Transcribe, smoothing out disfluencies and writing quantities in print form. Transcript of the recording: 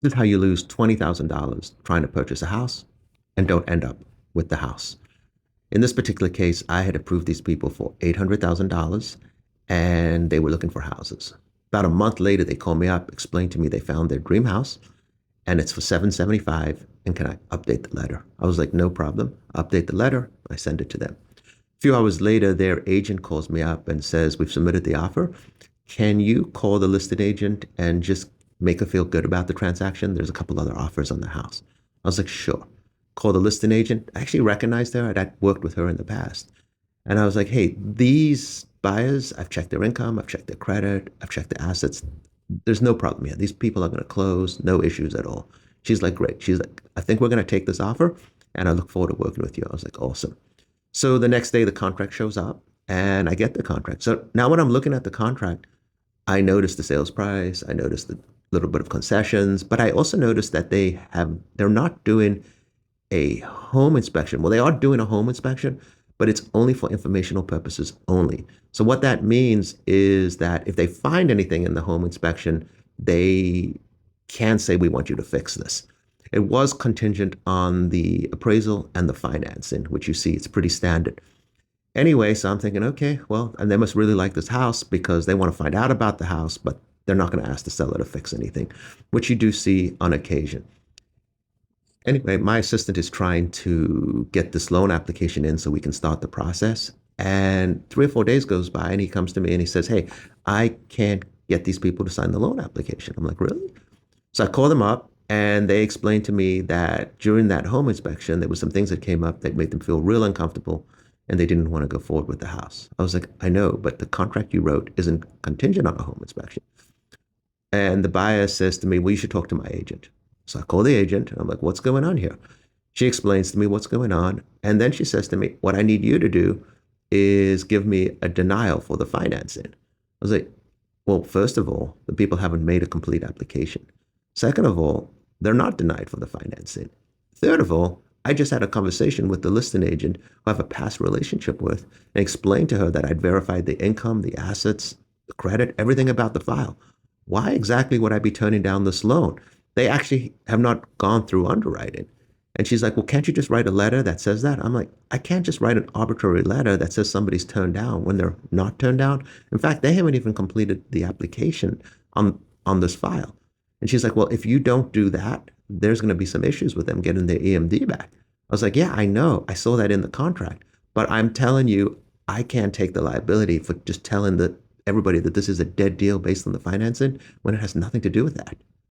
This is how you lose $20,000 trying to purchase a house and don't end up with the house. In this particular case, I had approved these people for $800,000 and they were looking for houses. About a month later, they called me up, explained to me they found their dream house and it's for 775 and can I update the letter? I was like, no problem. Update the letter. I send it to them. A few hours later, their agent calls me up and says, we've submitted the offer. Can you call the listed agent and just make her feel good about the transaction? There's a couple other offers on the house. I was like, sure. Call the listing agent. I actually recognized her. I'd worked with her in the past. And I was like, hey, these buyers, I've checked their income, I've checked their credit, I've checked their assets. There's no problem here. These people are going to close, no issues at all. She's like, great. She's like, I think we're going to take this offer and I look forward to working with you. I was like, awesome. So the next day, the contract shows up and I get the contract. So now when I'm looking at the contract, I noticed the sales price, I noticed the little bit of concessions, but I also noticed that they're not doing a home inspection. Well, they are doing a home inspection, but it's only for informational purposes only. So what that means is that if they find anything in the home inspection, they can say, we want you to fix this. It was contingent on the appraisal and the financing, which you see, it's pretty standard. Anyway, so I'm thinking, okay, well, and they must really like this house because they want to find out about the house, but they're not going to ask the seller to fix anything, which you do see on occasion. Anyway, my assistant is trying to get this loan application in so we can start the process. And 3 or 4 days goes by and he comes to me and he says, hey, I can't get these people to sign the loan application. I'm like, really? So I call them up and they explained to me that during that home inspection, there were some things that came up that made them feel real uncomfortable and they didn't want to go forward with the house. I was like, I know, but the contract you wrote isn't contingent on a home inspection. And the buyer says to me, well, you should talk to my agent. So I call the agent and I'm like, what's going on here? She explains to me what's going on. And then she says to me, what I need you to do is give me a denial for the financing. I was like, well, first of all, the people haven't made a complete application. Second of all, they're not denied for the financing. Third of all, I just had a conversation with the listing agent who I have a past relationship with and explained to her that I'd verified the income, the assets, the credit, everything about the file. Why exactly would I be turning down this loan? They actually have not gone through underwriting. And she's like, well, can't you just write a letter that says that? I'm like, I can't just write an arbitrary letter that says somebody's turned down when they're not turned down. In fact, they haven't even completed the application on this file. And she's like, well, if you don't do that, there's going to be some issues with them getting their EMD back. I was like, yeah, I know. I saw that in the contract. But I'm telling you, I can't take the liability for just telling everybody that this is a dead deal based on the financing when it has nothing to do with that.